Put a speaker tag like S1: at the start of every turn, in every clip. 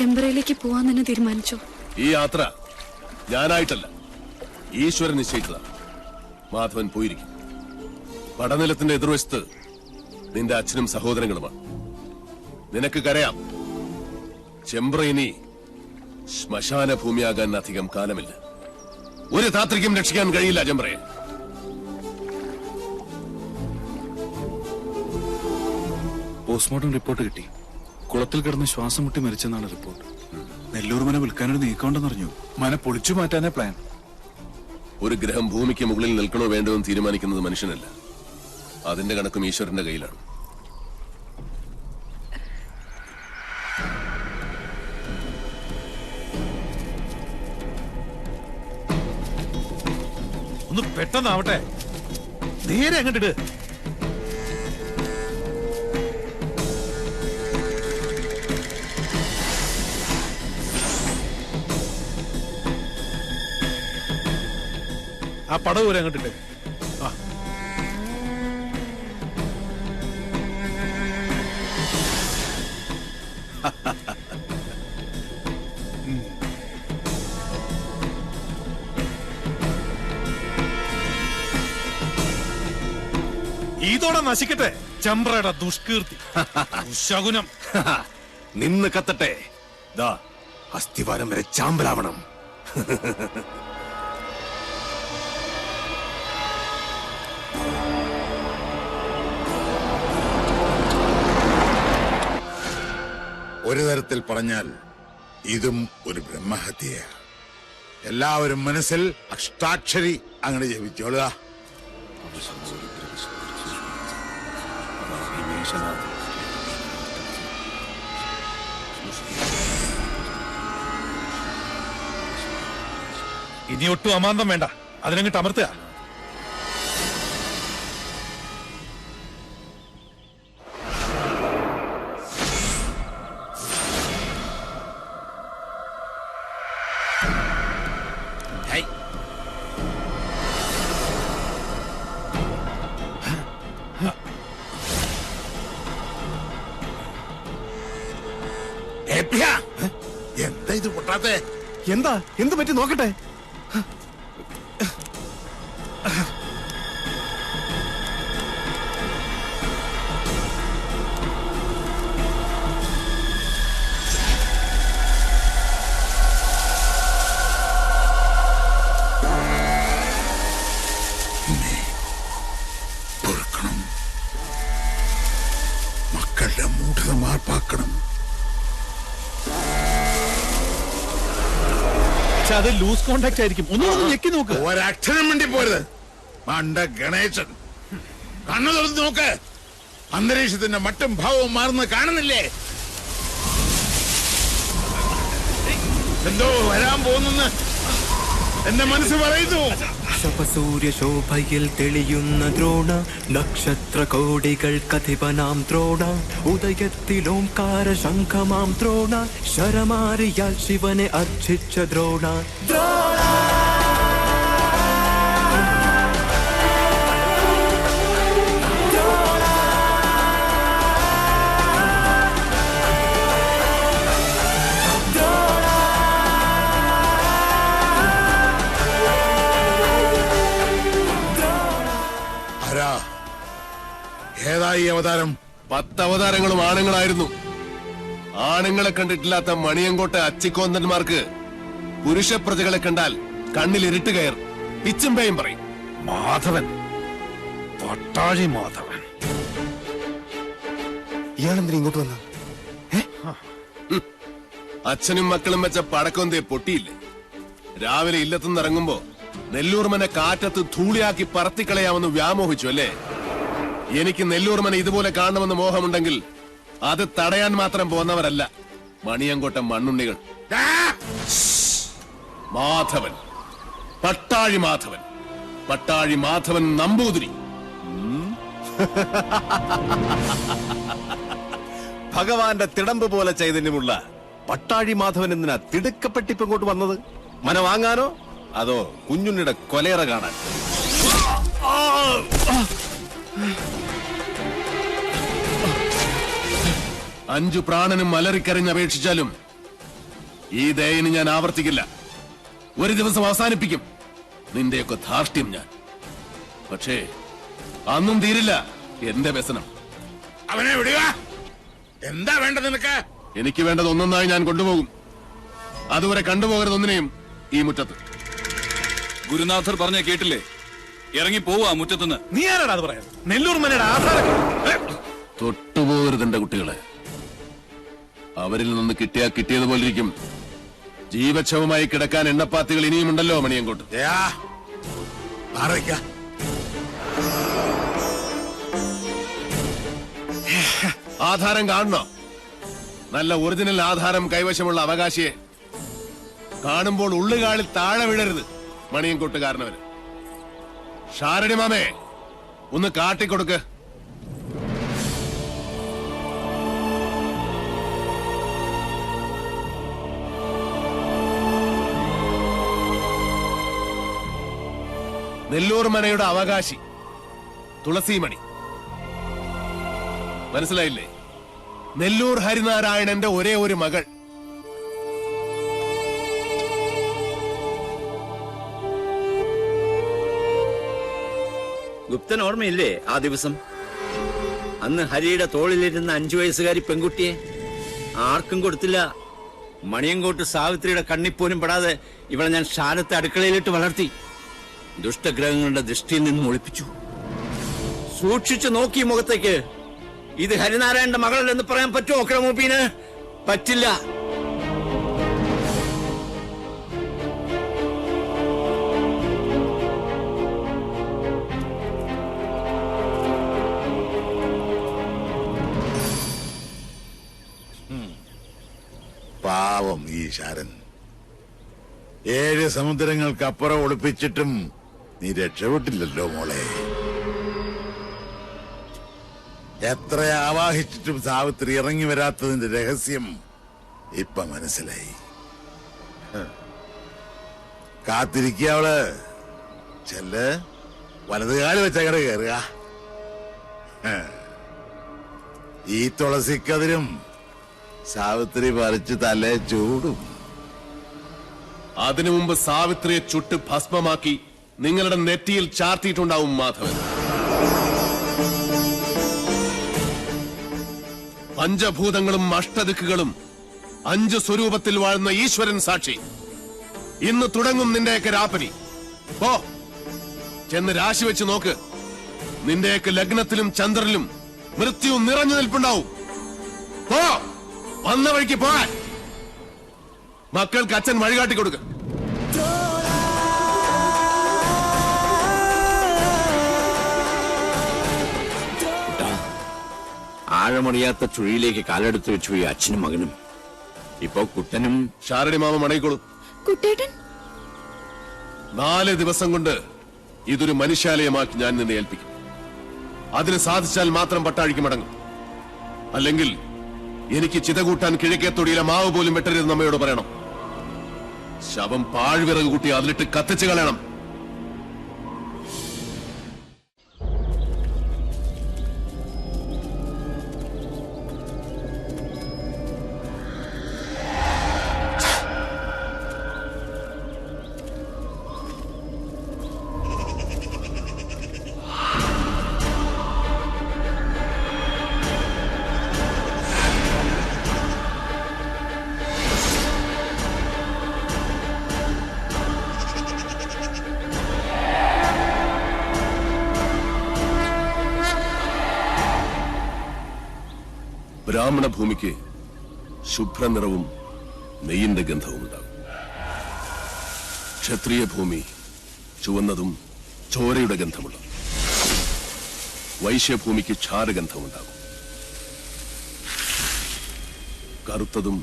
S1: ചെമ്പറയിലേക്ക് പോവാൻ തന്നെ തീരുമാനിച്ചു.
S2: ഈ യാത്ര ഞാനായിട്ടല്ല, ഈശ്വരൻ നിശ്ചയിച്ചതാണ്. മാധവൻ പോയിരിക്കും. പടനിലത്തിന്റെ എതിർവശത്ത് നിന്റെ അച്ഛനും സഹോദരങ്ങളുമാണ്. നിനക്ക് കരയാം. ചെമ്പ്ര ഇനി ശ്മശാന ഭൂമിയാകാൻ അധികം കാലമില്ല. ഒരു താത്രിക്കും രക്ഷിക്കാൻ കഴിയില്ല ചെമ്പ്രയെ.
S3: പോസ്റ്റ്മോർട്ടം റിപ്പോർട്ട് കിട്ടി. കുളത്തിൽ കിടന്ന് ശ്വാസം മുട്ടി മരിച്ചെന്നാണ് റിപ്പോർട്ട്. നെല്ലൂർ മന വിൽക്കാനൊരു നീക്കമുണ്ടെന്നറിഞ്ഞു. മന പൊളിച്ചു മാറ്റാനേ പ്ലാൻ.
S2: ഒരു ഗ്രഹം ഭൂമിക്ക് മുകളിൽ നിൽക്കണോ വേണ്ടോ എന്ന് തീരുമാനിക്കുന്നത് മനുഷ്യനല്ല. അതിന്റെ കണക്കും ഈശ്വരന്റെ കയ്യിലാണ്.
S4: ഒന്ന് പെട്ടെന്നാവട്ടെ. നേരെ അങ്ങോട്ടിട്. ആ പടവ് വരെ അങ്ങോട്ടിട്ട്. ആ ഇതോടെ നശിക്കട്ടെ ചെമ്പ്രയുടെ ദുഷ്കീർത്തി, ശകുനം.
S5: നിന്ന് കത്തട്ടെ. ദാ അസ്ഥിവാരം വരെ ചാമ്പലാവണം.
S6: ഒരു തരത്തിൽ പറഞ്ഞാൽ ഇതും ഒരു ബ്രഹ്മഹത്യയാണ്. എല്ലാവരും മനസ്സിൽ അഷ്ടാക്ഷരി അങ്ങനെ ജപിച്ചോളുക.
S4: ഇനി ഒട്ടും അമാന്തം വേണ്ട, അതിനങ്ങിട്ട് അമർത്തുക.
S6: എന്താ ഇത് പൊട്ടാത്തെ?
S5: എന്താ എന്ത് പറ്റി നോക്കട്ടെ.
S6: പൊറുക്കണം, മക്കളുടെ മൂഢത മാർപ്പാക്കണം.
S4: അത് ലൂസ് കോണ്ടാക്ട് ആയിരിക്കും. ഒന്നും ഞെക്കി നോക്ക്.
S6: ഒരക്ഷരം വേണ്ടി പോരുത്. മണ്ട ഗണേശൻ, കണ്ണു തുറന്ന് നോക്ക്. അന്തരീക്ഷത്തിന്റെ മട്ടും ഭാവവും മാറുന്ന കാണുന്നില്ലേ? എന്തോ വരാൻ പോകുന്നെന്ന് എന്റെ മനസ്സ് പറയുന്നു.
S7: ശപസൂര്യ ശോഭയിൽ തെളിയുന്ന ദ്രോണ, നക്ഷത്ര കോടികൾ കഥിപനാം ദ്രോണ, ഉദയത്തിലോംകാര ശംഖമാം ദ്രോണ, ശരമാരിയാൽ ശിവനെ അർച്ചിച്ച ദ്രോണ.
S6: ഏതായി അവതാരം?
S2: 10 അവതാരങ്ങളും ആണുങ്ങളായിരുന്നു. ആണുങ്ങളെ കണ്ടിട്ടില്ലാത്ത മണിയങ്കോട്ടെ അച്ചിക്കോന്തന്മാർക്ക് പുരുഷ പ്രജകളെ കണ്ടാൽ കണ്ണിൽ ഇരുട്ട് കയർ പിച്ചും പേയും പറയും.
S4: മാധവൻ, പട്ടാഴി മാധവൻ.
S5: ഇയാളെന്തിനാ ഇങ്ങോട്ട് വന്ന?
S2: അച്ഛനും മക്കളും വെച്ച പടക്കൊന്തേ പൊട്ടിയില്ലേ? രാവിലെ ഇല്ലത്തുനിന്ന് ഇറങ്ങുമ്പോ നെല്ലൂർമനെ കാറ്റത്ത് ധൂളിയാക്കി പറത്തിക്കളയാമെന്ന് വ്യാമോഹിച്ചു അല്ലേ? എനിക്ക് നെല്ലൂർമനെ ഇതുപോലെ കാണണമെന്ന് മോഹമുണ്ടെങ്കിൽ അത് തടയാൻ മാത്രം പോന്നവരല്ല മണിയങ്കോട്ട മണ്ണുണ്ണികൾ. മാധവൻ, പട്ടാഴി മാധവൻ, പട്ടാഴി മാധവൻ നമ്പൂതിരി.
S5: ഭഗവാന്റെ തിടമ്പ് പോലെ ചൈതന്യമുള്ള പട്ടാഴി മാധവൻ എന്തിനാ തിടുക്കപ്പെട്ടിപ്പ് ഇങ്ങോട്ട് വന്നത്? മന വാങ്ങാനോ അതോ കുഞ്ഞുണ്ണിയുടെ കൊലയറ കാണാൻ?
S2: 5 പ്രാണനും അലറിക്കരഞ്ഞ് അപേക്ഷിച്ചാലും ഈ ദയന് ഞാൻ ആവർത്തിക്കില്ല. ഒരു ദിവസം അവസാനിപ്പിക്കും നിന്റെയൊക്കെ ധാർഷ്ട്യം ഞാൻ. പക്ഷേ അന്നും തീരില്ല എന്റെ വ്യസനം.
S6: അവനെ വിടുക. എന്താ വേണ്ടത് നിനക്ക്?
S2: എനിക്ക് വേണ്ടത് ഒന്നൊന്നായി ഞാൻ കൊണ്ടുപോകും. അതുവരെ കണ്ടുപോകരുത് ഒന്നിനെയും ഈ മുറ്റത്ത്.
S3: ഗുരുനാഥർ പറഞ്ഞ കേട്ടില്ലേ? ഇറങ്ങി പോവാ മുറ്റത്തുനിന്ന്.
S4: നീ ആരാടാ അത് പറയാൻ? നെല്ലൂർ മനയുടെ ആധാരം
S2: തൊട്ടുപോകരുത് എന്റെ കുട്ടികളെ. അവരിൽ നിന്ന് കിട്ടിയതുപോലെ ഇരിക്കും. ജീവച്ഛവമായി കിടക്കാൻ എണ്ണപ്പാത്തികൾ ഇനിയുമുണ്ടല്ലോ മണിയങ്കോട്ട്. ആധാരം കാണണോ? നല്ല ഒറിജിനൽ ആധാരം കൈവശമുള്ള അവകാശിയെ കാണുമ്പോൾ ഉള്ളുകാളിൽ താഴെ വീഴരുത് മണിയങ്കോട്ടുകാരനവര്. ഷാരടി മാമേ, ഒന്ന് കാട്ടിക്കൊടുക്ക്. നെല്ലൂർ മനയുടെ അവകാശി തുളസിമണി. മനസ്സിലായില്ലേ? നെല്ലൂർ ഹരിനാരായണന്റെ ഒരേ ഒരു മകൾ.
S8: ഗുപ്തൻ ഓർമ്മയില്ലേ ആ ദിവസം? അന്ന് ഹരിയുടെ തോളിലിരുന്ന 5 വയസ്സുകാരി പെൺകുട്ടിയെ ആർക്കും കൊടുത്തില്ല. മണിയങ്കോട്ട് സാവിത്രിയുടെ കണ്ണിപ്പോലും പെടാതെ ഇവളെ ഞാൻ ശാലത്തെ അടുക്കളയിലിട്ട് വളർത്തി. ദുഷ്ടഗ്രഹങ്ങളുടെ ദൃഷ്ടിയിൽ നിന്നും ഒളിപ്പിച്ചു. സൂക്ഷിച്ചു നോക്കി മുഖത്തേക്ക്. ഇത് ഹരിനാരായണന്റെ മകളല്ലെന്ന് പറയാൻ പറ്റുമോ ക്രമൂപ്പീന്? പറ്റില്ല.
S6: പാവം ഈ ശാരൻ. 7 സമുദ്രങ്ങൾക്കപ്പുറം ഒളിപ്പിച്ചിട്ടും നീ രക്ഷപ്പെട്ടില്ലല്ലോ മോളെ. എത്ര ആവാഹിച്ചിട്ടും സാവിത്രി ഇറങ്ങി വരാത്തതിന്റെ രഹസ്യം ഇപ്പൊ മനസ്സിലായി. കാത്തിരിക്കുക അവള്. ചെല്ല്, വലതുകാല് വെച്ചങ്ങടെ കയറുക. ഈ തുളസിക്കതിരും സാവിത്രി പറിച്ച് തലേ ചൂടും.
S2: അതിനു മുമ്പ് സാവിത്രിയെ ചുട്ട് ഭസ്മമാക്കി നിങ്ങളുടെ നെറ്റിയിൽ ചാർത്തിയിട്ടുണ്ടാവും മാധവൻ. പഞ്ചഭൂതങ്ങളും അഷ്ടദിക്കുകളും 5 സ്വരൂപത്തിൽ വാഴുന്ന ഈശ്വരൻ സാക്ഷി. ഇന്ന് തുടങ്ങും നിന്റെയൊക്കെ രാപ്പനി. പോ, ചെന്ന് രാശി വെച്ച് നോക്ക്. നിന്റെയൊക്കെ ലഗ്നത്തിലും ചന്ദ്രനിലും മൃത്യു നിറഞ്ഞു നിൽപ്പുണ്ടാവും. പോ, വന്ന വഴിക്ക് പോകാൻ. മക്കൾക്ക് അച്ഛൻ വഴികാട്ടി കൊടുക്ക.
S8: ആഴമറിയാത്ത ചുഴിയിലേക്ക് കാലെടുത്ത് വെച്ചു ഈ അച്ഛനും മകനും. ഇപ്പൊ കുട്ടനും
S2: ഷാരടി മാമ മടങ്ങിക്കോളൂ.
S1: കുട്ടേട്ടൻ
S2: 4 ദിവസം കൊണ്ട് ഇതൊരു മനുഷ്യാലയമാക്കി ഞാൻ നിന്നെ ഏൽപ്പിക്കും. അതിന് സാധിച്ചാൽ മാത്രം പട്ടാഴിക്ക് മടങ്ങും. അല്ലെങ്കിൽ എനിക്ക് ചിത കൂട്ടാൻ കിഴക്കേത്തൊടിയിലെ മാവ് പോലും വെട്ടരുതെന്ന് അമ്മയോട് പറയണം. ശവം പാഴ്വിറക് കൂട്ടി അതിലിട്ട് കത്തിച്ചു കളയണം. ബ്രാഹ്മണ ഭൂമിക്ക് ശുഭ്രനിറവും നെയ്യിന്റെ ഗന്ധവും ഉണ്ടാകും. ക്ഷത്രിയ ഭൂമി ചുവന്നതും ചോരയുടെ ഗന്ധമുള്ളതും. വൈശ്യഭൂമിക്ക് ക്ഷാരഗന്ധമുണ്ടാകും. കറുത്തതും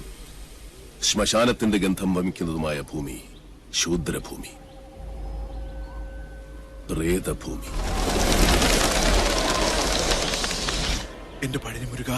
S2: ശ്മശാനത്തിന്റെ ഗന്ധം വമിക്കുന്നതുമായ ഭൂമി ശൂദ്രഭൂമി, പ്രേതഭൂമി.
S3: എന്റെ പഴനി മുരുക,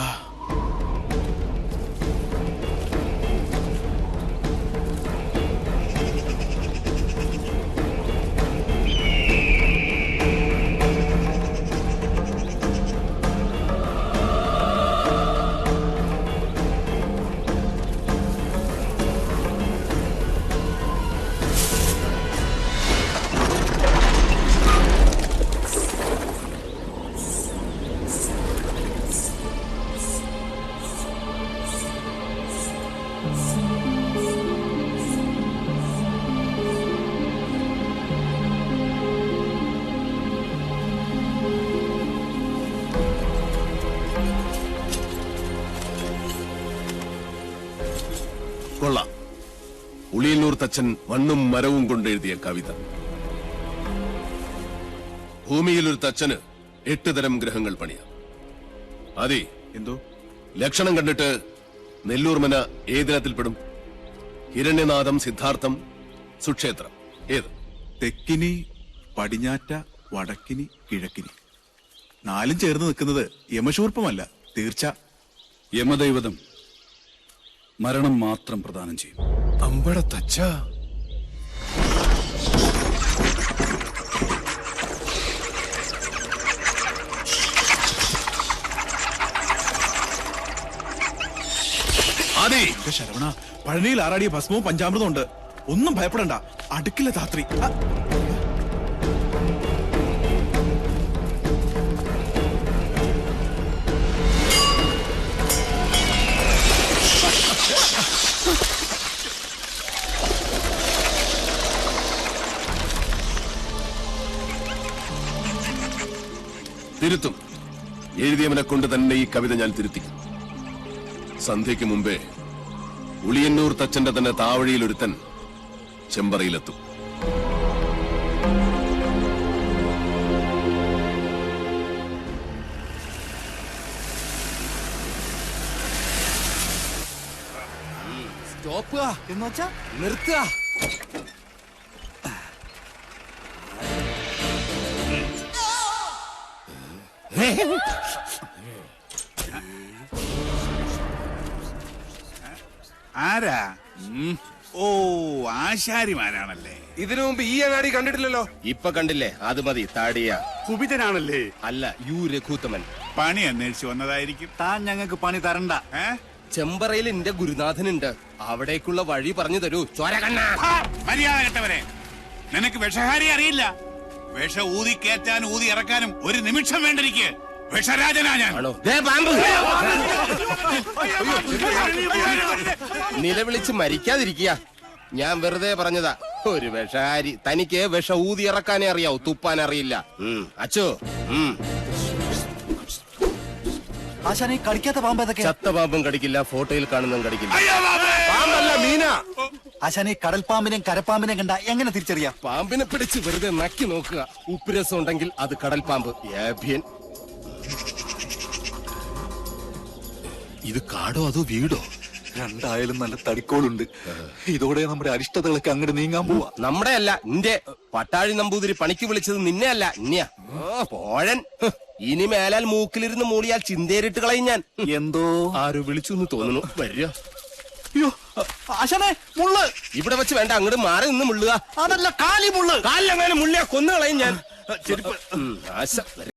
S2: തച്ചൻ മണ്ണും മരവും കൊണ്ട് എഴുതിയ കവിത. ഭൂമിയിൽ ഒരു തച്ചന് 8 തരം ഗ്രഹങ്ങൾ പണിയാം. അതെ,
S3: എന്തോ
S2: ലക്ഷണം കണ്ടിട്ട് നെല്ലൂർമന ഏതിനത്തിൽപ്പെടും? ഹിരണ്യനാഥം, സിദ്ധാർത്ഥം, സുക്ഷേത്രം, ഏത്?
S3: തെക്കിനി, പടിഞ്ഞാറ്റ, വടക്കിനി, കിഴക്കിനി. 4 ചേർന്ന് നിൽക്കുന്നത് യമശൂർപ്പമല്ല, തീർച്ച. യമദൈവതം മരണം മാത്രം പ്രദാനം ചെയ്യും.
S2: അമ്പട തച്ച. അതെ,
S3: ശരവണ, പഴനിയിൽ ആറാടിയ ഭസ്മവും പഞ്ചാമൃതവും ഉണ്ട്. ഒന്നും ഭയപ്പെടണ്ട, അടുക്കില്ല ധാത്രി.
S2: തിരുത്തും. എഴുതിയവനെ കൊണ്ട് തന്നെ ഈ കവിത ഞാൻ തിരുത്തിക്കും. സന്ധ്യയ്ക്ക് മുമ്പേ ഉളിയന്നൂർ തച്ചന്റെ തന്നെ താവഴിയിൽ ഒരുത്തൻ ചെമ്പറയിലെത്തും.
S7: എന്നുവെച്ചാ നിർത്തുക.
S6: ആരാ? ഓ, ആശാരിമാരാണല്ലേ.
S5: ഇതിനു മുമ്പ് ഈ അങ്ങാടി കണ്ടിട്ടില്ലല്ലോ.
S2: ഇപ്പൊ കണ്ടില്ലേ? അത് മതി. താടിയ
S6: കുപിതനാണല്ലേ?
S2: അല്ല, യു രഘുത്തമൻ.
S6: പണി അന്വേഷിച്ചു വന്നതായിരിക്കും.
S7: താൻ ഞങ്ങൾക്ക് പണി തരണ്ട.
S5: ചെമ്പറയിൽ എന്റെ ഗുരുനാഥനുണ്ട്. അവിടേക്കുള്ള വഴി പറഞ്ഞു തരൂ. ചോരകണ്ണ.
S6: മര്യാദ കെട്ടവരെ, നിനക്ക് വിഷഹാരി അറിയില്ല. വിഷ ഊതി കയറ്റാനും ഊതി ഇറക്കാനും ഒരു നിമിഷം വേണ്ടിരിക്കെ. വിഷരാജനാ ഞാൻ.
S5: നിലവിളിച്ച് മരിക്കാതിരിക്കുക. ഞാൻ വെറുതെ പറഞ്ഞതാ. ഒരു വിഷഹാരി. തനിക്ക് വിഷ ഊതി ഇറക്കാനേ അറിയാവൂ, തുപ്പാൻ അറിയില്ല. അച്ചോ,
S7: ആശാനെ കടിക്കാത്ത പാമ്പ് ഏതൊക്കെ?
S5: ചത്ത പാമ്പും കടിക്കില്ല, ഫോട്ടോയിൽ കാണുന്നതും കടിക്കില്ല. പാമ്പല്ല, മീന.
S7: ആശാനെ കടൽപ്പാമ്പിനെയും കരപ്പാമ്പിനെയും കണ്ട എങ്ങനെ തിരിച്ചറിയാം?
S5: പാമ്പിനെ പിടിച്ച് വെറുതെ നക്കി നോക്കുക. ഉപ്പുരസം ഉണ്ടെങ്കിൽ അത് കടൽ പാമ്പ്. ഏഭ്യൻ.
S2: ഇത് കാടോ അതോ വീടോ?
S3: രണ്ടായാലും നല്ല തടിക്കോളുണ്ട്. ഇതോടെ നമ്മുടെ അരിഷ്ടതകളൊക്കെ അങ്ങോട്ട് നീങ്ങാൻ പോവാ.
S5: നമ്മുടെ അല്ല, നിന്റെ. പട്ടാഴി നമ്പൂതിരി പണിക്ക് വിളിച്ചത് നിന്നെ അല്ല, ഇന്നെയാ. പോഴൻ. ഇനി മേലാൽ മൂക്കിലിരുന്ന് മൂളിയാൽ ചിന്തേരിട്ട് കളയും ഞാൻ.
S7: എന്തോ
S5: ആരോ വിളിച്ചു എന്ന് തോന്നുന്നു. വരിക.
S7: അയ്യോ ആശാനെ, മുള്ള്.
S5: ഇവിടെ വെച്ച് വേണ്ട, അങ്ങോട്ട് മാറി നിന്ന് മുള്ളുക.
S7: അതല്ല, കാലി മുള്ള്.
S5: കാലിലെങ്ങനെ മുള്ളിയാ കൊന്നു കളയും ഞാൻ. ചെരുപ്പ്. ആശ